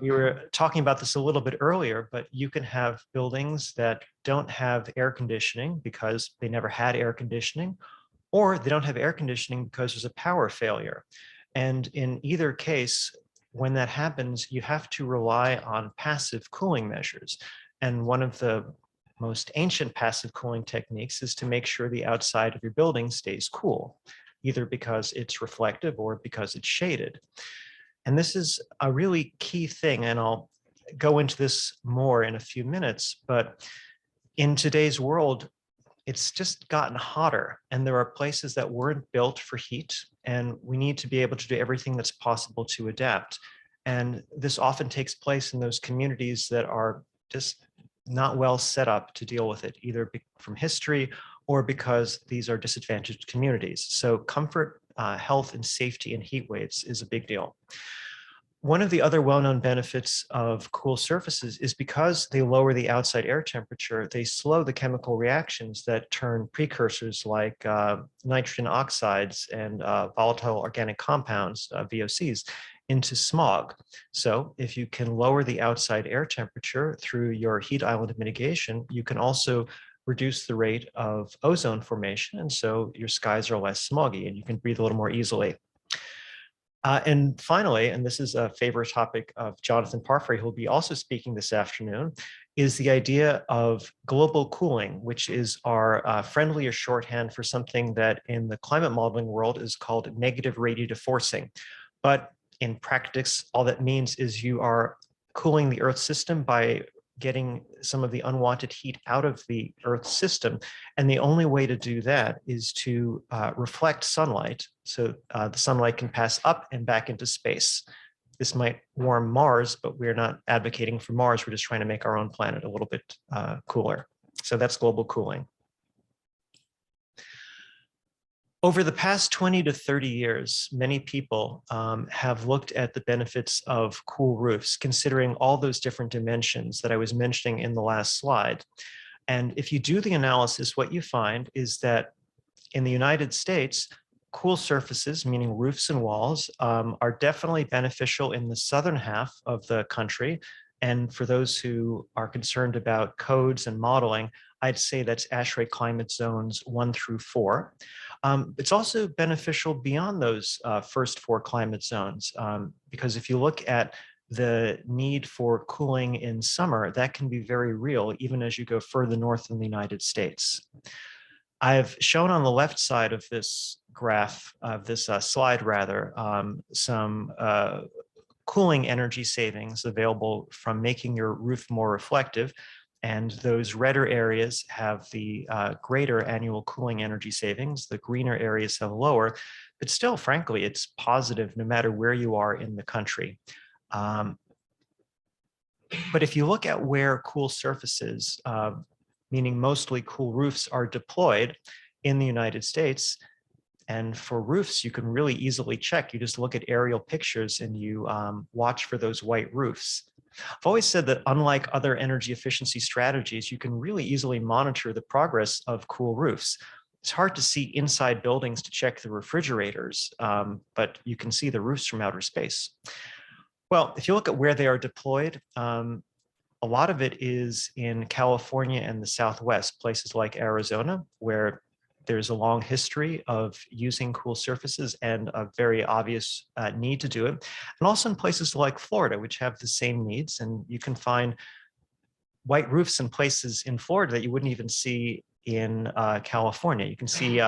We were talking about this a little bit earlier, but you can have buildings that don't have air conditioning because they never had air conditioning, or they don't have air conditioning because there's a power failure. And in either case, when that happens, you have to rely on passive cooling measures. And one of the most ancient passive cooling techniques is to make sure the outside of your building stays cool, either because it's reflective or because it's shaded. And this is a really key thing, and I'll go into this more in a few minutes, but in today's world, it's just gotten hotter, and there are places that weren't built for heat, and we need to be able to do everything that's possible to adapt. And this often takes place in those communities that are just not well set up to deal with it, either from history or because these are disadvantaged communities. So comfort, health, and safety in heat waves is a big deal. One of the other well-known benefits of cool surfaces is because they lower the outside air temperature, they slow the chemical reactions that turn precursors like nitrogen oxides and volatile organic compounds, VOCs, into smog. So if you can lower the outside air temperature through your heat island mitigation, you can also reduce the rate of ozone formation, and so your skies are less smoggy and you can breathe a little more easily. And finally, and this is a favorite topic of Jonathan Parfrey, who will be also speaking this afternoon, is the idea of global cooling, which is our friendlier shorthand for something that in the climate modeling world is called negative radiative forcing. But in practice, all that means is you are cooling the Earth system by getting some of the unwanted heat out of the Earth's system. And the only way to do that is to reflect sunlight. So the sunlight can pass up and back into space. This might warm Mars, but we're not advocating for Mars. We're just trying to make our own planet a little bit cooler. So that's global cooling. Over the past 20 to 30 years, many people have looked at the benefits of cool roofs, considering all those different dimensions that I was mentioning in the last slide. And if you do the analysis, what you find is that in the United States, cool surfaces, meaning roofs and walls, are definitely beneficial in the southern half of the country. And for those who are concerned about codes and modeling, I'd say that's ASHRAE climate zones 1 through 4. It's also beneficial beyond those first 4 climate zones, because if you look at the need for cooling in summer, that can be very real, even as you go further north in the United States. I've shown on the left side of this graph, of this slide rather, some cooling energy savings available from making your roof more reflective. And those redder areas have the greater annual cooling energy savings. The greener areas have lower, but still, frankly, it's positive no matter where you are in the country. But if you look at where cool surfaces, meaning mostly cool roofs, are deployed in the United States, and for roofs, you can really easily check. You just look at aerial pictures and you watch for those white roofs. I've always said that unlike other energy efficiency strategies, you can really easily monitor the progress of cool roofs. It's hard to see inside buildings to check the refrigerators, but you can see the roofs from outer space. Well, if you look at where they are deployed, a lot of it is in California and the Southwest, places like Arizona, where there's a long history of using cool surfaces and a very obvious need to do it. And also in places like Florida, which have the same needs. And you can find white roofs in places in Florida that you wouldn't even see in California. You can see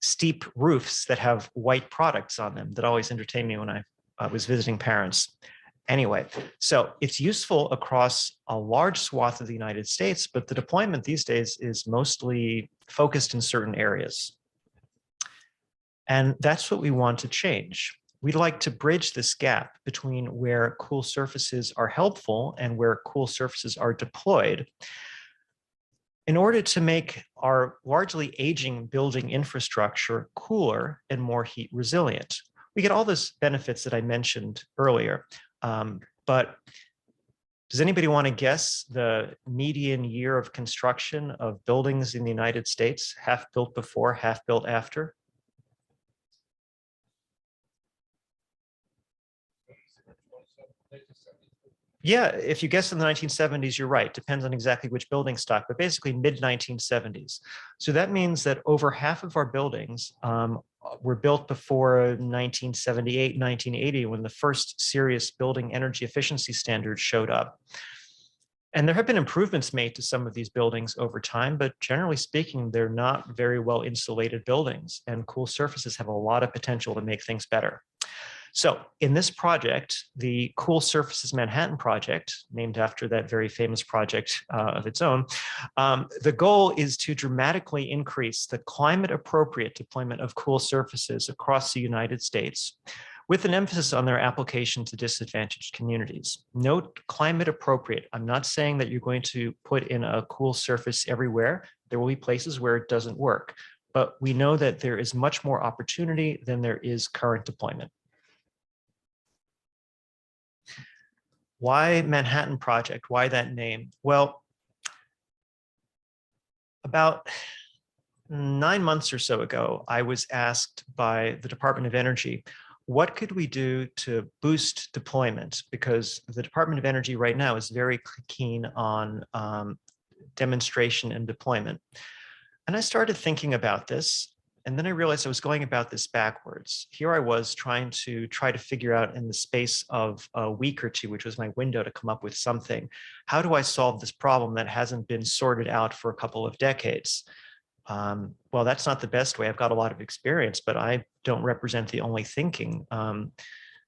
steep roofs that have white products on them that always entertained me when I was visiting parents. Anyway, so it's useful across a large swath of the United States, but the deployment these days is mostly focused in certain areas. And that's what we want to change. We'd like to bridge this gap between where cool surfaces are helpful and where cool surfaces are deployed in order to make our largely aging building infrastructure cooler and more heat resilient. We get all those benefits that I mentioned earlier. But does anybody want to guess the median year of construction of buildings in the United States, half built before, half built after? Yeah, if you guess in the 1970s, you're right. Depends on exactly which building stock, but basically mid 1970s. So that means that over half of our buildings were built before 1978, 1980, when the first serious building energy efficiency standards showed up. And there have been improvements made to some of these buildings over time, but generally speaking, they're not very well insulated buildings, and cool surfaces have a lot of potential to make things better. So in this project, the Cool Surfaces Manhattan project, named after that very famous project of its own, the goal is to dramatically increase the climate appropriate deployment of cool surfaces across the United States, with an emphasis on their application to disadvantaged communities. Note climate appropriate. I'm not saying that you're going to put in a cool surface everywhere. There will be places where it doesn't work, but we know that there is much more opportunity than there is current deployment. Why Manhattan Project? Why that name? Well, about 9 months or so ago, I was asked by the Department of Energy, what could we do to boost deployment? Because the Department of Energy right now is very keen on demonstration and deployment. And I started thinking about this. And then I realized I was going about this backwards. Here I was trying to figure out in the space of a week or two, which was my window to come up with something. How do I solve this problem that hasn't been sorted out for a couple of decades? Well, that's not the best way. I've got a lot of experience, but I don't represent the only thinking.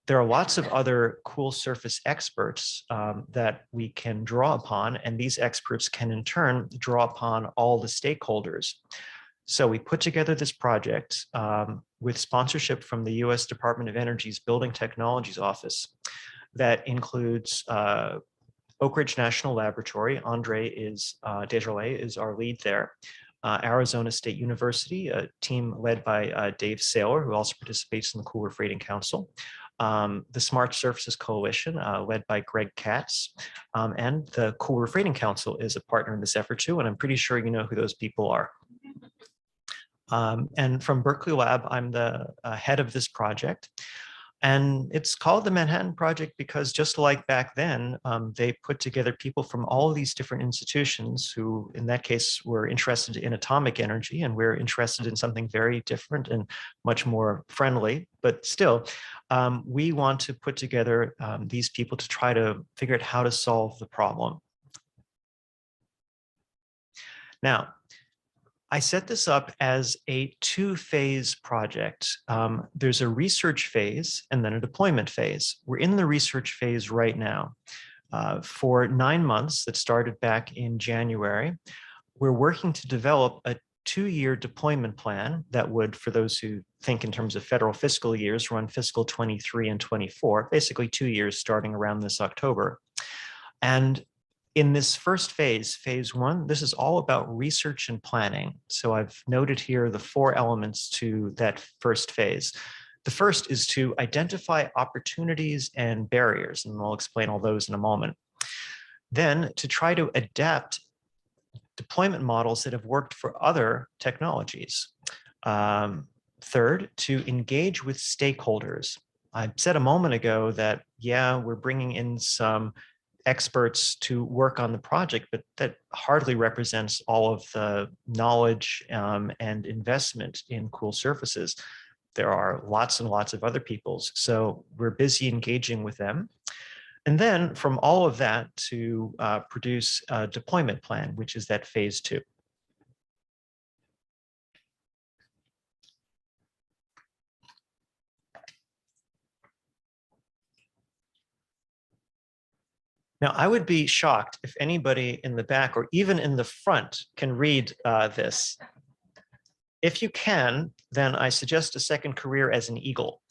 There are lots of other cool surface experts that we can draw upon, and these experts can in turn draw upon all the stakeholders. So we put together this project with sponsorship from the US Department of Energy's Building Technologies Office that includes Oak Ridge National Laboratory. Andre Desjardins is our lead there. Arizona State University, a team led by Dave Saylor, who also participates in the Cool Roof Rating Council. The Smart Surfaces Coalition, led by Greg Katz, and the Cool Roof Rating Council is a partner in this effort too, and I'm pretty sure you know who those people are. And from Berkeley Lab, I'm the head of this project. And it's called the Manhattan Project because just like back then, they put together people from all of these different institutions who, in that case, were interested in atomic energy, and we're interested in something very different and much more friendly. But still, we want to put together these people to try to figure out how to solve the problem. Now, I set this up as a two-phase project. There's a research phase and then a deployment phase. We're in the research phase right now. For 9 months, that started back in January, we're working to develop a 2-year deployment plan that would, for those who think in terms of federal fiscal years, run fiscal 23 and 24, basically 2 years starting around this October. And in this first phase, phase 1, this is all about research and planning. So I've noted here the 4 elements to that first phase. The first is to identify opportunities and barriers, and I'll explain all those in a moment. Then to try to adapt deployment models that have worked for other technologies. Third, to engage with stakeholders. I said a moment ago that, yeah, we're bringing in some experts to work on the project, but that hardly represents all of the knowledge and investment in cool surfaces. There are lots and lots of other peoples, so we're busy engaging with them. And then from all of that to produce a deployment plan, which is that phase 2. Now, I would be shocked if anybody in the back or even in the front can read this. If you can, then I suggest a second career as an eagle.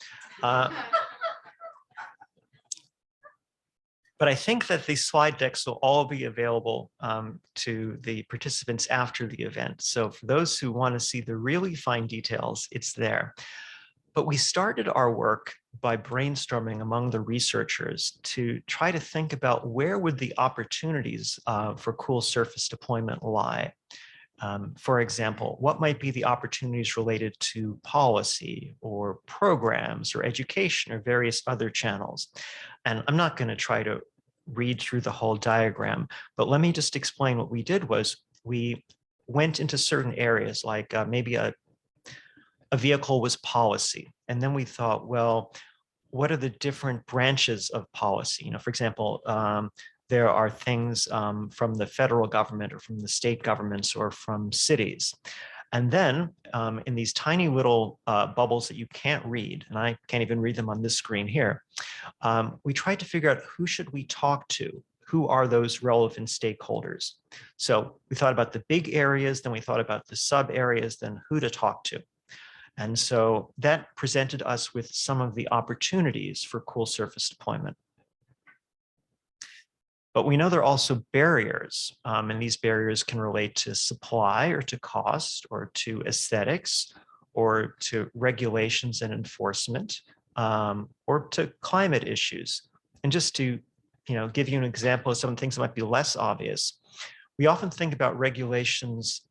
But I think that the slide decks will all be available to the participants after the event. So for those who want to see the really fine details, it's there. But we started our work by brainstorming among the researchers to try to think about where would the opportunities for cool surface deployment lie. For example, what might be the opportunities related to policy or programs or education or various other channels? And I'm not going to try to read through the whole diagram, but let me just explain what we did was we went into certain areas, like maybe a vehicle was policy. And then we thought, well, what are the different branches of policy? For example, there are things from the federal government or from the state governments or from cities. And then in these tiny little bubbles that you can't read, and I can't even read them on this screen here, we tried to figure out who should we talk to? Who are those relevant stakeholders? So we thought about the big areas, then we thought about the sub areas, then who to talk to. And so that presented us with some of the opportunities for cool surface deployment. But we know there are also barriers, and these barriers can relate to supply or to cost or to aesthetics or to regulations and enforcement or to climate issues. And just to give you an example of some things that might be less obvious, we often think about regulations,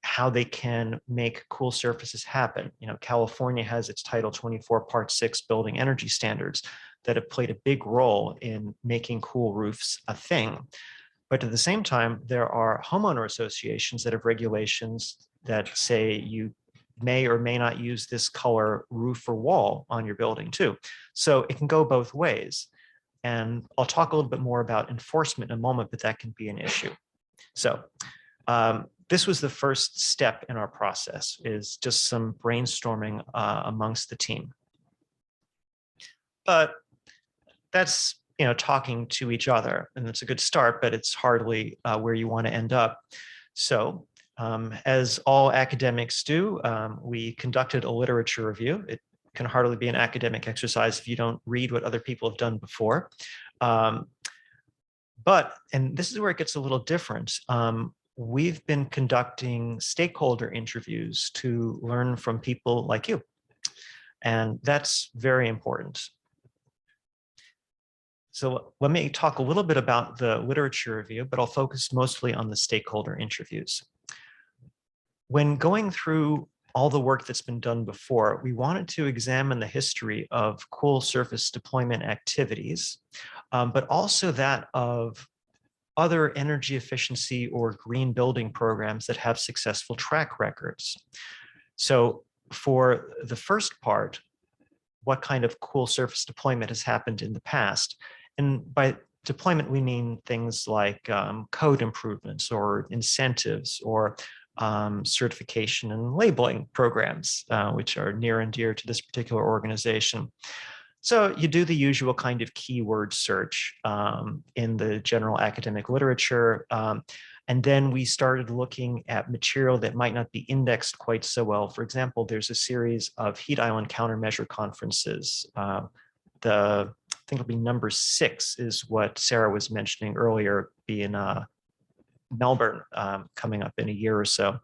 how they can make cool surfaces happen. California has its Title 24 Part 6 building energy standards that have played a big role in making cool roofs a thing. But at the same time, there are homeowner associations that have regulations that say you may or may not use this color roof or wall on your building too. So it can go both ways. And I'll talk a little bit more about enforcement in a moment, but that can be an issue. So this was the first step in our process, is just some brainstorming amongst the team. But that's talking to each other, and it's a good start, but it's hardly where you want to end up. So as all academics do, we conducted a literature review. It can hardly be an academic exercise if you don't read what other people have done before. And this is where it gets a little different. We've been conducting stakeholder interviews to learn from people like you. And that's very important. So let me talk a little bit about the literature review, but I'll focus mostly on the stakeholder interviews. When going through all the work that's been done before, we wanted to examine the history of cool surface deployment activities, but also that of other energy efficiency or green building programs that have successful track records. So for the first part, what kind of cool surface deployment has happened in the past? And by deployment, we mean things like code improvements or incentives or certification and labeling programs, which are near and dear to this particular organization. So you do the usual kind of keyword search in the general academic literature. And then we started looking at material that might not be indexed quite so well. For example, there's a series of heat island countermeasure conferences. I think it'll be number 6 is what Sarah was mentioning earlier, be in Melbourne coming up in a year or so.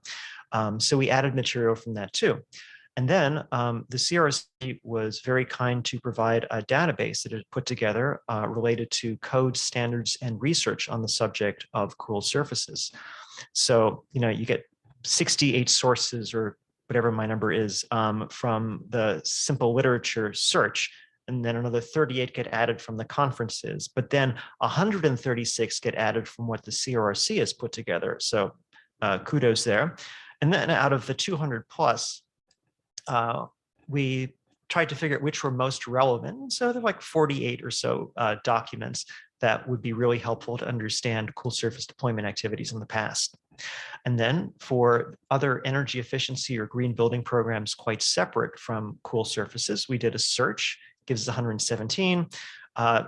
So we added material from that too. And then the CRC was very kind to provide a database that it put together related to code, standards, and research on the subject of cool surfaces. So, you get 68 sources or whatever my number is from the simple literature search, and then another 38 get added from the conferences, but then 136 get added from what the CRC has put together. So kudos there. And then out of the 200 plus, we tried to figure out which were most relevant. So there are like 48 or so documents that would be really helpful to understand cool surface deployment activities in the past. And then for other energy efficiency or green building programs quite separate from cool surfaces, we did a search, gives us 117.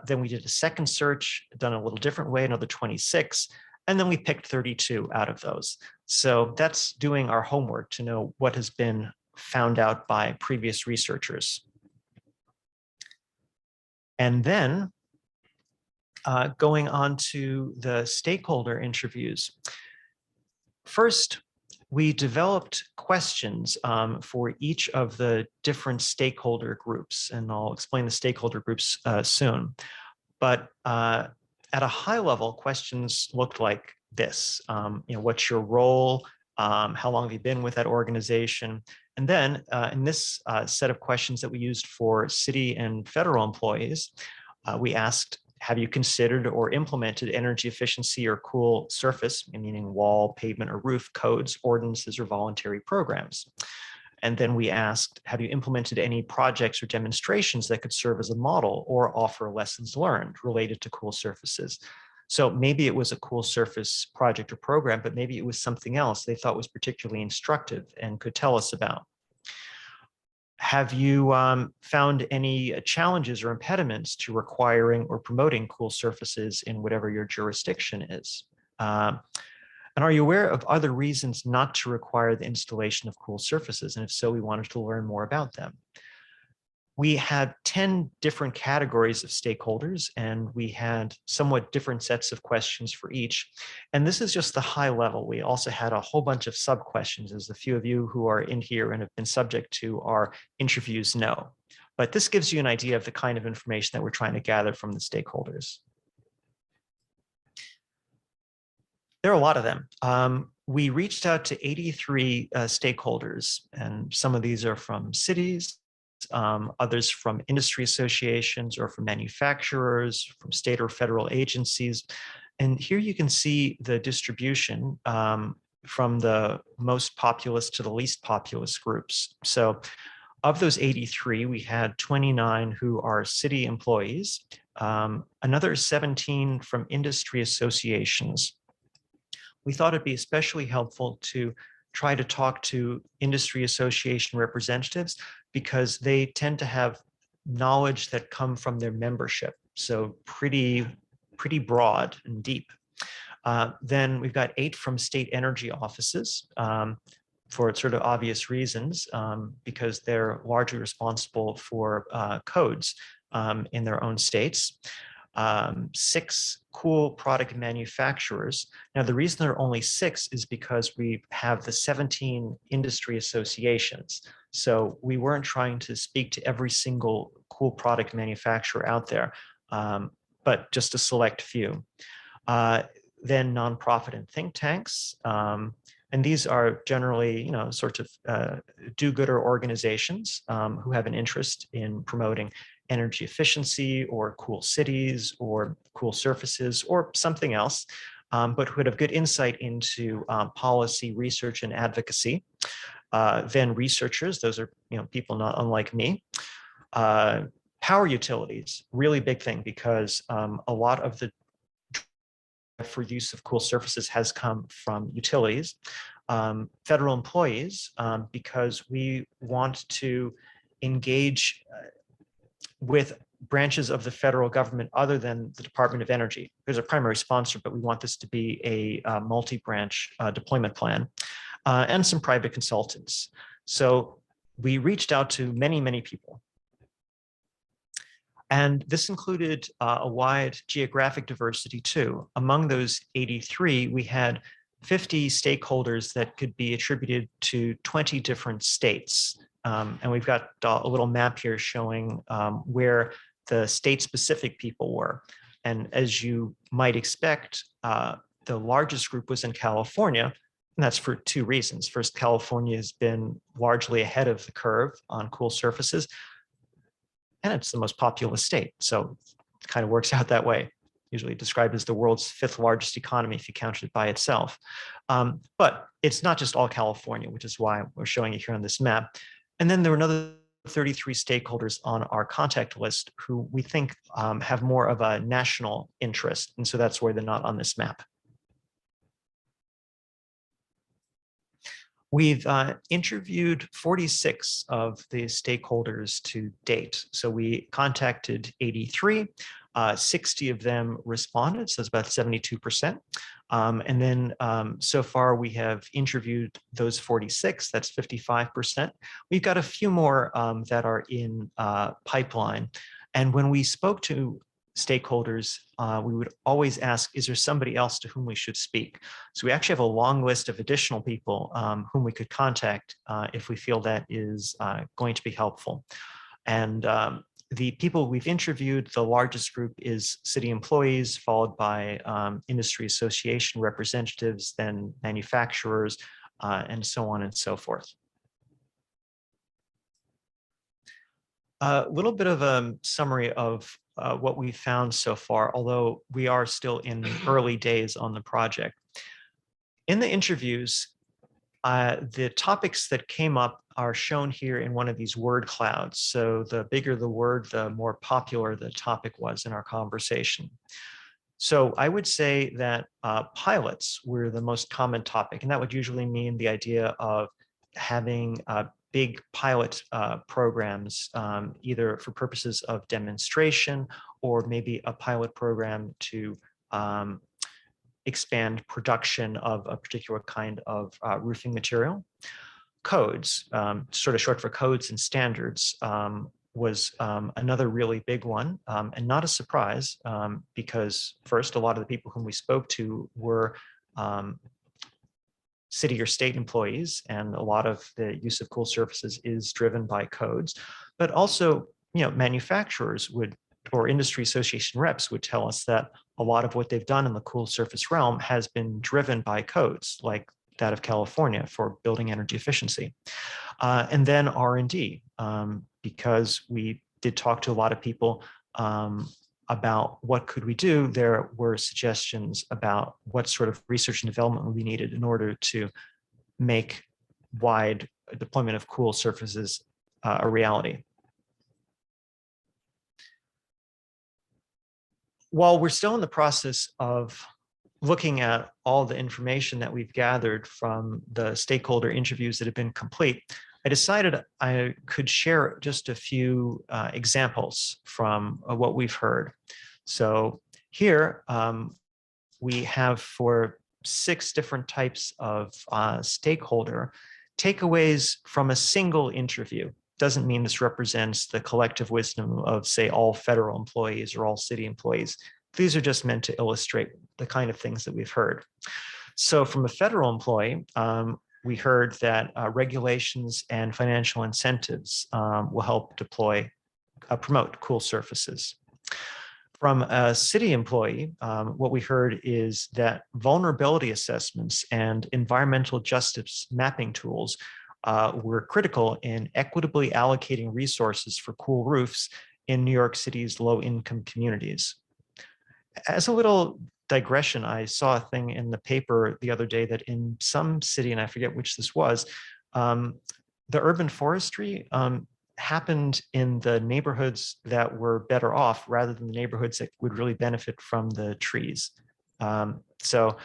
Then we did a second search, done a little different way, another 26. And then we picked 32 out of those. So that's doing our homework to know what has been found out by previous researchers. And then going on to the stakeholder interviews. First, we developed questions for each of the different stakeholder groups, and I'll explain the stakeholder groups soon. But at a high level, questions looked like this. What's your role? How long have you been with that organization? And then in this set of questions that we used for city and federal employees, We asked, have you considered or implemented energy efficiency or cool surface, meaning wall, pavement, or roof codes, ordinances, or voluntary programs? And then we asked, have you implemented any projects or demonstrations that could serve as a model or offer lessons learned related to cool surfaces? So maybe it was a cool surface project or program, but maybe it was something else they thought was particularly instructive and could tell us about. Have you found any challenges or impediments to requiring or promoting cool surfaces in whatever your jurisdiction is? And are you aware of other reasons not to require the installation of cool surfaces? And if so, we wanted to learn more about them. We had 10 different categories of stakeholders, and we had somewhat different sets of questions for each. And this is just the high level. We also had a whole bunch of sub-questions, as a few of you who are in here and have been subject to our interviews know. But this gives you an idea of the kind of information that we're trying to gather from the stakeholders. There are a lot of them. We reached out to 83 stakeholders, and some of these are from cities, others from industry associations or from manufacturers, from state or federal agencies. And here you can see the distribution from the most populous to the least populous groups. So of those 83, we had 29 who are city employees, another 17 from industry associations. We thought it'd be especially helpful to try to talk to industry association representatives because they tend to have knowledge that come from their membership. So pretty broad and deep. Then we've got 8 from state energy offices for sort of obvious reasons, because they're largely responsible for codes in their own states. 6 cool product manufacturers. Now, the reason there are only 6 is because we have the 17 industry associations. So we weren't trying to speak to every single cool product manufacturer out there, but just a select few. Then nonprofit and think tanks. And these are generally, sort of do-gooder organizations who have an interest in promoting energy efficiency or cool cities or cool surfaces or something else, but who have good insight into policy, research, and advocacy. Then researchers, those are people not unlike me. Power utilities, really big thing because a lot of the for use of cool surfaces has come from utilities. Federal employees, because we want to engage with branches of the federal government other than the Department of Energy. There's a primary sponsor, but we want this to be a multi-branch deployment plan, and some private consultants. So we reached out to many, many people. And this included a wide geographic diversity too. Among those 83, we had 50 stakeholders that could be attributed to 20 different states. And we've got a little map here showing where the state-specific people were. And as you might expect, the largest group was in California, and that's for 2 reasons. First, California has been largely ahead of the curve on cool surfaces, and it's the most populous state. So it kind of works out that way. Usually described as the world's 5th largest economy if you count it by itself. But it's not just all California, which is why we're showing it here on this map. And then there were another 33 stakeholders on our contact list who we think have more of a national interest. And so that's why they're not on this map. We've interviewed 46 of the stakeholders to date. So we contacted 83, 60 of them responded, so it's about 72%. And then so far we have interviewed those 46, that's 55%. We've got a few more that are in pipeline. And when we spoke to stakeholders, we would always ask, is there somebody else to whom we should speak? So we actually have a long list of additional people whom we could contact if we feel that is going to be helpful. And the people we've interviewed, the largest group is city employees, followed by industry association representatives, then manufacturers, and so on and so forth. A little bit of a summary of what we found so far, although we are still in early days on the project. In the interviews, the topics that came up are shown here in one of these word clouds. So the bigger the word, the more popular the topic was in our conversation. So I would say that pilots were the most common topic, and that would usually mean the idea of having big pilot programs, either for purposes of demonstration or maybe a pilot program to expand production of a particular kind of roofing material. Codes, sort of short for codes and standards, was another really big one, and not a surprise, because first, a lot of the people whom we spoke to were city or state employees, and a lot of the use of cool surfaces is driven by codes, but also, manufacturers would, or industry association reps would tell us that a lot of what they've done in the cool surface realm has been driven by codes, like that of California for building energy efficiency. And then R&D, because we did talk to a lot of people about what could we do. There were suggestions about what sort of research and development would be needed in order to make wide deployment of cool surfaces a reality. While we're still in the process of looking at all the information that we've gathered from the stakeholder interviews that have been complete, I decided I could share just a few examples from what we've heard. So here we have for 6 different types of stakeholder takeaways from a single interview. Doesn't mean this represents the collective wisdom of, say, all federal employees or all city employees. These are just meant to illustrate the kind of things that we've heard. So from a federal employee, we heard that regulations and financial incentives will help promote cool surfaces. From a city employee, what we heard is that vulnerability assessments and environmental justice mapping tools were critical in equitably allocating resources for cool roofs in New York City's low-income communities. As a little digression, I saw a thing in the paper the other day that in some city, and I forget which this was, the urban forestry happened in the neighborhoods that were better off rather than the neighborhoods that would really benefit from the trees. So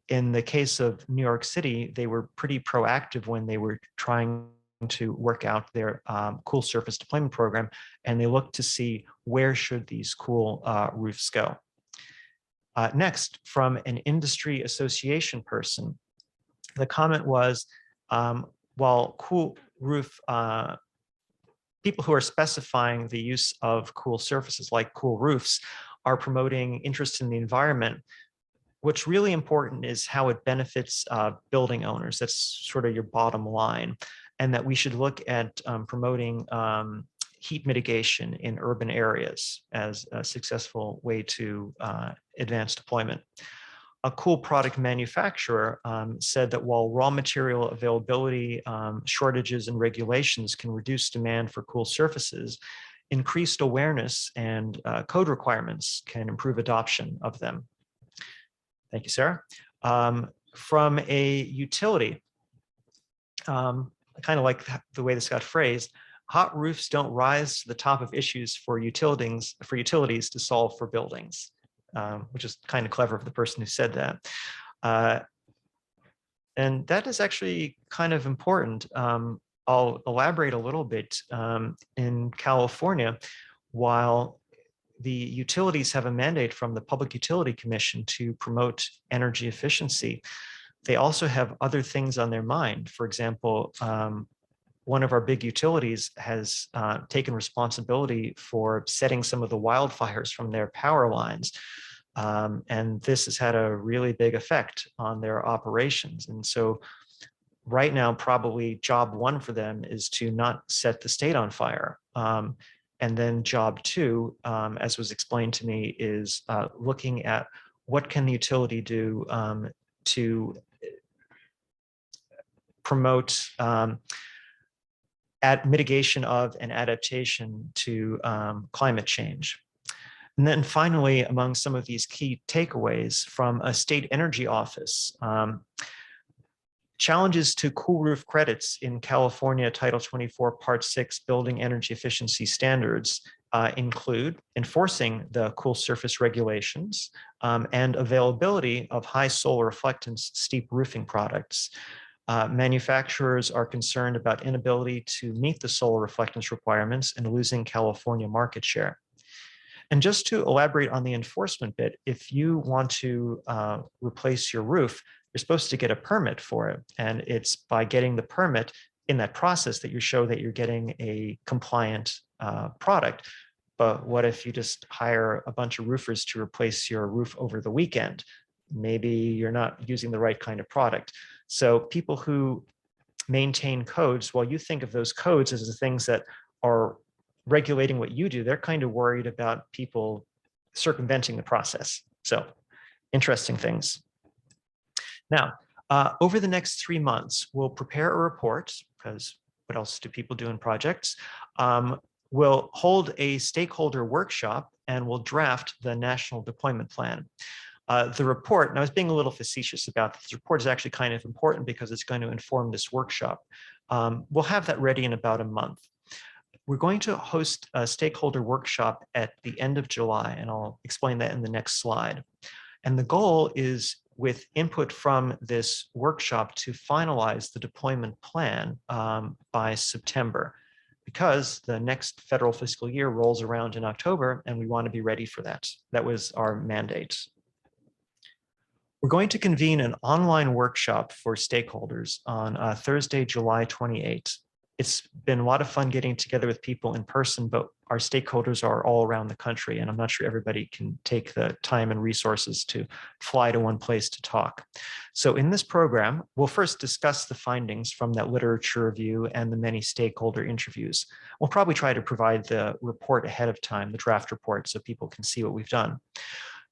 in the case of New York City, they were pretty proactive when they were trying to work out their cool surface deployment program, and they looked to see where should these cool roofs go. Next, from an industry association person, the comment was, while cool roof, people who are specifying the use of cool surfaces like cool roofs are promoting interest in the environment, what's really important is how it benefits building owners. That's sort of your bottom line. And that we should look at promoting heat mitigation in urban areas as a successful way to advance deployment. A cool product manufacturer said that while raw material availability, shortages, and regulations can reduce demand for cool surfaces, increased awareness and code requirements can improve adoption of them. Thank you, Sarah. From a utility, I kind of like the way this got phrased. Hot roofs don't rise to the top of issues for utilities to solve for buildings, which is kind of clever of the person who said that. And that is actually kind of important. I'll elaborate a little bit. In California, while the utilities have a mandate from the Public Utility Commission to promote energy efficiency, they also have other things on their mind. For example, one of our big utilities has taken responsibility for setting some of the wildfires from their power lines. And this has had a really big effect on their operations. And so right now, probably job 1 for them is to not set the state on fire. And then job 2, as was explained to me, is looking at what can the utility do to promote mitigation of and adaptation to climate change. And then finally, among some of these key takeaways from a state energy office, challenges to cool roof credits in California Title 24 Part 6 building energy efficiency standards include enforcing the cool surface regulations and availability of high solar reflectance steep roofing products. Manufacturers are concerned about inability to meet the solar reflectance requirements and losing California market share. And just to elaborate on the enforcement bit, if you want to replace your roof, you're supposed to get a permit for it. And it's by getting the permit in that process that you show that you're getting a compliant product. But what if you just hire a bunch of roofers to replace your roof over the weekend? Maybe you're not using the right kind of product. So people who maintain codes, well, you think of those codes as the things that are regulating what you do, they're kind of worried about people circumventing the process. So interesting things. Now, over the next 3 months, we'll prepare a report, because what else do people do in projects? We'll hold a stakeholder workshop and we'll draft the national deployment plan. The report, and I was being a little facetious about this, report is actually kind of important because it's going to inform this workshop. We'll have that ready in about a month. We're going to host a stakeholder workshop at the end of July, and I'll explain that in the next slide. And the goal is, with input from this workshop, to finalize the deployment plan by September, because the next federal fiscal year rolls around in October and we want to be ready for that. That was our mandate. We're going to convene an online workshop for stakeholders on Thursday, July 28th. It's been a lot of fun getting together with people in person, but our stakeholders are all around the country, and I'm not sure everybody can take the time and resources to fly to one place to talk. So in this program, we'll first discuss the findings from that literature review and the many stakeholder interviews. We'll probably try to provide the report ahead of time, the draft report, so people can see what we've done.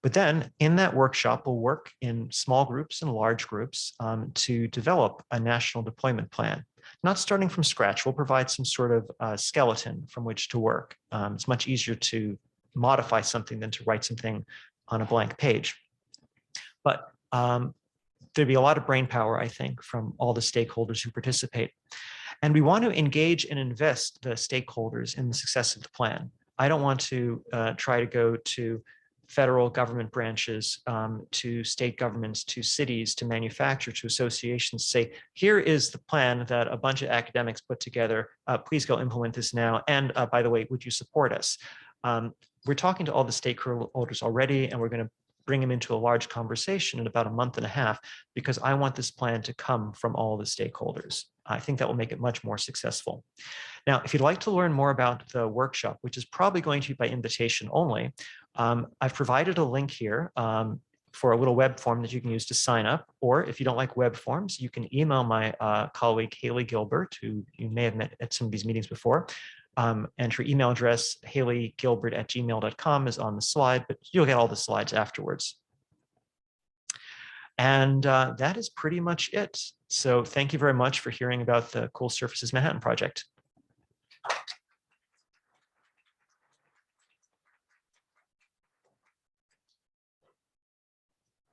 But then in that workshop, we'll work in small groups and large groups to develop a national deployment plan. Not starting from scratch, we'll provide some sort of skeleton from which to work. It's much easier to modify something than to write something on a blank page. But there'd be a lot of brain power, I think, from all the stakeholders who participate. And we want to engage and invest the stakeholders in the success of the plan. I don't want to try to go to federal government branches, to state governments, to cities, to manufacturers, to associations, say, here is the plan that a bunch of academics put together. Please go implement this now. And by the way, would you support us? We're talking to all the stakeholders already, and we're going to bring them into a large conversation in about a month and a half, because I want this plan to come from all the stakeholders. I think that will make it much more successful. Now, if you'd like to learn more about the workshop, which is probably going to be by invitation only, I've provided a link here for a little web form that you can use to sign up. Or if you don't like web forms, you can email my colleague, Haley Gilbert, who you may have met at some of these meetings before. And her email address, haleygilbert@gmail.com, is on the slide, but you'll get all the slides afterwards. And that is pretty much it. So thank you very much for hearing about the Cool Surfaces Manhattan Project.